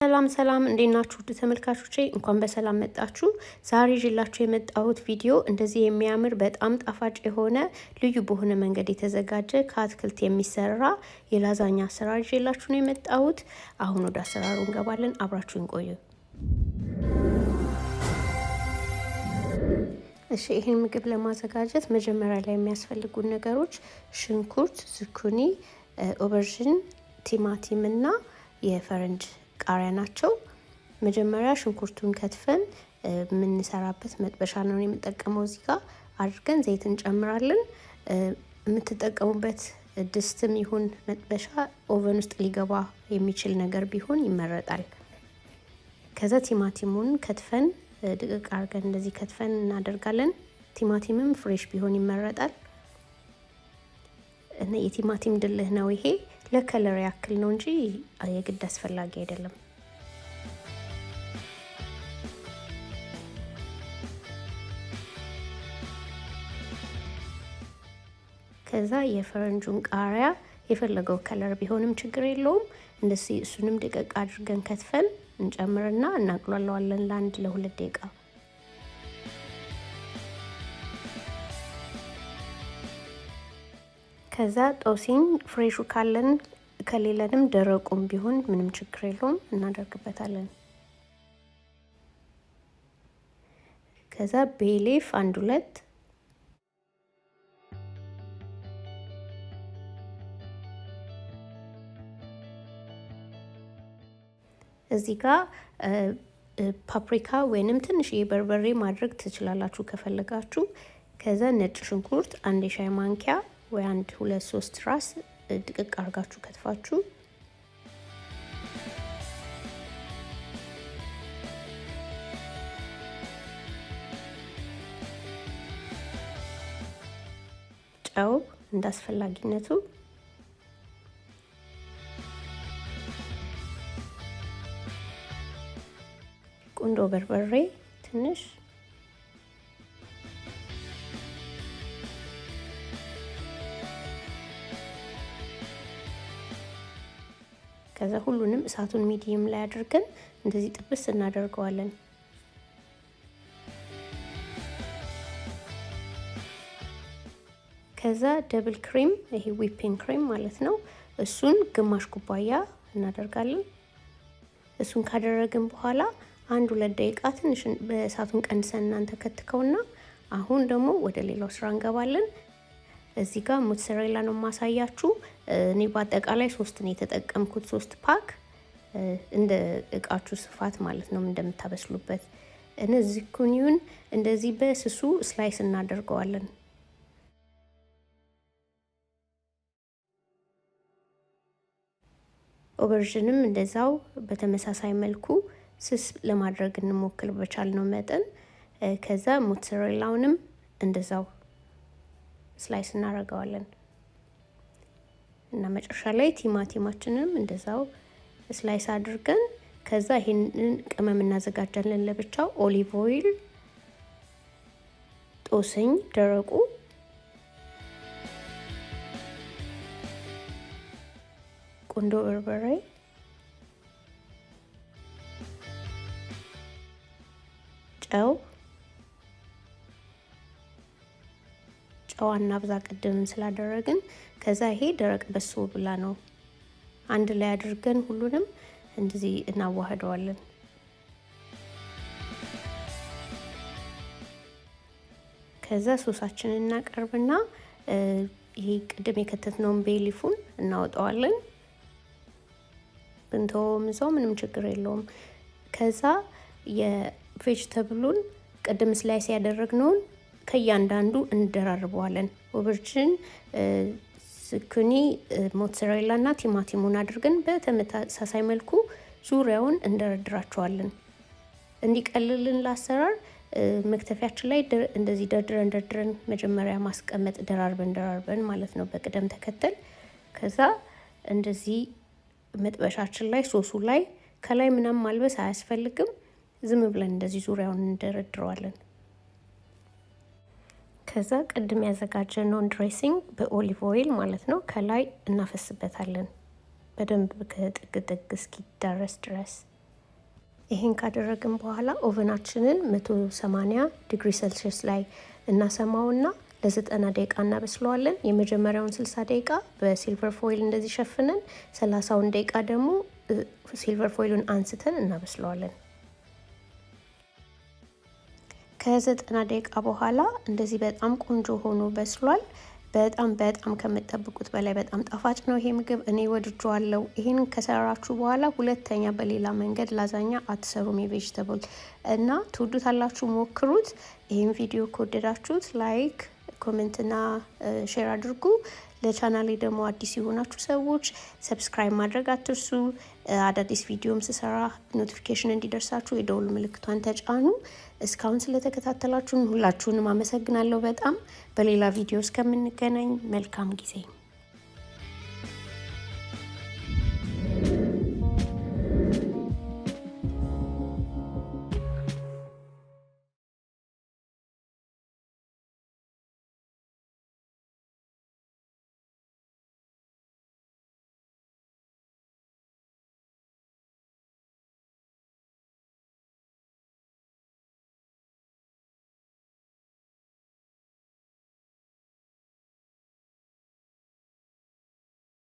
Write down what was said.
ሰላም እንዴት ናችሁ? ውድ ተመልካቾቼ እንኳን በሰላም መጣችሁ። ዛሬ ይዤላችሁ የመጣሁት ቪዲዮ እንደዚህ የሚያምር በጣም ጣፋጭ የሆነ ልዩ በሆነ መንገድ የተዘጋጀ ከአትክልት የሚሰራ የላዛኛ አሰራር ይዤላችሁ ነው የመጣሁት። አሁን ወደ አሰራሩ እንገባለን። አብራችሁን ቆዩ። እሺ፣ ይሄን ምግብ ለማዘጋጀት መጀመሪያ ላይ የሚያስፈልጉን ነገሮች ሽንኩርት፣ ዝኩኒ፣ ኦበርዥን፣ ቲማቲም እና የፈረንጅ ቃሪያ ናቸው። መጀመሪያ ሽንኩርቱን ከትፈን የምንሰራበት መጥበሻ ነው የምንጠቀመው። እዚህ ጋር አድርገን ዘይት እንጨምራለን። የምትጠቀሙበት ድስትም ይሁን መጥበሻ ኦቨን ውስጥ ሊገባ የሚችል ነገር ቢሆን ይመረጣል። ከዛ ቲማቲሙን ከትፈን ድቅቅ አድርገን እንደዚህ ከትፈን እናደርጋለን። ቲማቲምም ፍሬሽ ቢሆን ይመረጣል እና የቲማቲም ድልህ ነው ይሄ። ለከለር ያክል ነው እንጂ የግድ አስፈላጊ አይደለም። ከዛ የፈረንጁን ቃሪያ የፈለገው ከለር ቢሆንም ችግር የለውም። እንደዚህ እሱንም ድቅቅ አድርገን ከትፈን እንጨምርና እናቅሏለዋለን ለ1-2 ደቂቃ። ከዛ ጦሲኝ ፍሬሹ ካለን ከሌለንም ደረቁም ቢሆን ምንም ችግር የለውም እናደርግበታለን። ከዛ ቤሌፍ 1-2 እዚህ ጋር ፓፕሪካ ወይንም ትንሽ በርበሬ ማድረግ ትችላላችሁ ከፈለጋችሁ። ከዛ ነጭ ሽንኩርት 1 የሻይ ማንኪያ ወይ 1-2-3 ራስ ድቅቅ አርጋችሁ ከትፋችሁ ጨው እንዳስፈላጊነቱ፣ ቁንዶ በርበሬ ትንሽ፣ ከዛ ሁሉንም እሳቱን ሚዲየም ላይ አድርገን እንደዚህ ጥብስ እናደርገዋለን። ከዛ ደብል ክሬም ይሄ ዊፒንግ ክሬም ማለት ነው፣ እሱን ግማሽ ኩባያ እናደርጋለን። እሱን ካደረግን በኋላ 1-2 ደቂቃ ትንሽ በእሳቱን ቀንሰን እናንተ ከትከውና አሁን ደግሞ ወደ ሌላው ስራ እንገባለን። እዚህ ጋር ሞትሰሬላ ነው ማሳያችሁ። እኔ በአጠቃላይ 3 ነው የተጠቀምኩት፣ 3 ፓክ እንደ እቃችሁ ስፋት ማለት ነው እንደምታበስሉበት። እነዚህ ኩኒውን እንደዚህ በስሱ ስላይስ እናደርገዋለን። ኦበርዥንም እንደዛው በተመሳሳይ መልኩ ስስ ለማድረግ እንሞክር በቻልነው መጠን። ከዛ ሞትሰሬላውንም እንደዛው ስላይስ እናደርገዋለን እና መጨረሻ ላይ ቲማቲማችንንም እንደዛው ስላይስ አድርገን ከዛ ይሄንን ቅመም እናዘጋጃለን ለብቻው። ኦሊቭ ኦይል፣ ጦስኝ ደረቁ፣ ቁንዶ በርበሬ፣ ጨው ጨዋና ብዛ ቅድም ስላደረግን። ከዛ ይሄ ደረቅ በሶ ብላ ነው። አንድ ላይ አድርገን ሁሉንም እንደዚህ እናዋህደዋለን። ከዛ ሶሳችንን እናቀርብና ይሄ ቅድም የከተትነውን ቤሊፉን እናወጣዋለን። ብንተውም እዛው ምንም ችግር የለውም። ከዛ የቬጅተብሉን ቅድም ስላይስ ያደረግነውን ከእያንዳንዱ እንደራርበዋለን። ኦቨርጅን፣ ዝኩኒ፣ ሞትሰሬላ እና ቲማቲሙን አድርገን በተመሳሳይ መልኩ ዙሪያውን እንደረድራቸዋለን። እንዲቀልልን ለአሰራር መክተፊያችን ላይ እንደዚህ ደርድረን መጀመሪያ ማስቀመጥ ደራርበን ማለት ነው በቅደም ተከተል። ከዛ እንደዚህ መጥበሻችን ላይ ሶሱ ላይ ከላይ ምንም ማልበስ አያስፈልግም። ዝም ብለን እንደዚህ ዙሪያውን እንደረድረዋለን። ከዛ ቅድም ያዘጋጀነውን ድሬሲንግ በኦሊቭ ኦይል ማለት ነው ከላይ እናፈስበታለን በደንብ ከጥግ እስኪዳረስ ድረስ። ይሄን ካደረግን በኋላ ኦቨናችንን 180 ዲግሪ ሴልሺየስ ላይ እናሰማውና ለ90 ደቂቃ እናበስለዋለን። የመጀመሪያውን 60 ደቂቃ በሲልቨር ፎይል እንደዚህ ሸፍነን 30ውን ደቂቃ ደግሞ ሲልቨር ፎይሉን አንስተን እናበስለዋለን። ከ90 ደቂቃ በኋላ እንደዚህ በጣም ቆንጆ ሆኖ በስሏል። በጣም ከምትጠብቁት በላይ በጣም ጣፋጭ ነው ይሄ ምግብ። እኔ ወድጄዋለሁ። ይሄን ከሰራችሁ በኋላ ሁለተኛ በሌላ መንገድ ላዛኛ አትሰሩም የቬጅተብል እና ትወዱታላችሁ። ሞክሩት። ይሄን ቪዲዮ ከወደዳችሁት ላይክ፣ ኮሜንት እና ሼር አድርጉ። ለቻናሌ ደግሞ አዲስ የሆናችሁ ሰዎች ሰብስክራይብ ማድረግ አትርሱ። አዳዲስ ቪዲዮም ስሰራ ኖቲፊኬሽን እንዲደርሳችሁ የደውል ምልክቷን ተጫኑ። እስካሁን ስለተከታተላችሁን ሁላችሁንም አመሰግናለሁ በጣም። በሌላ ቪዲዮ እስከምንገናኝ መልካም ጊዜ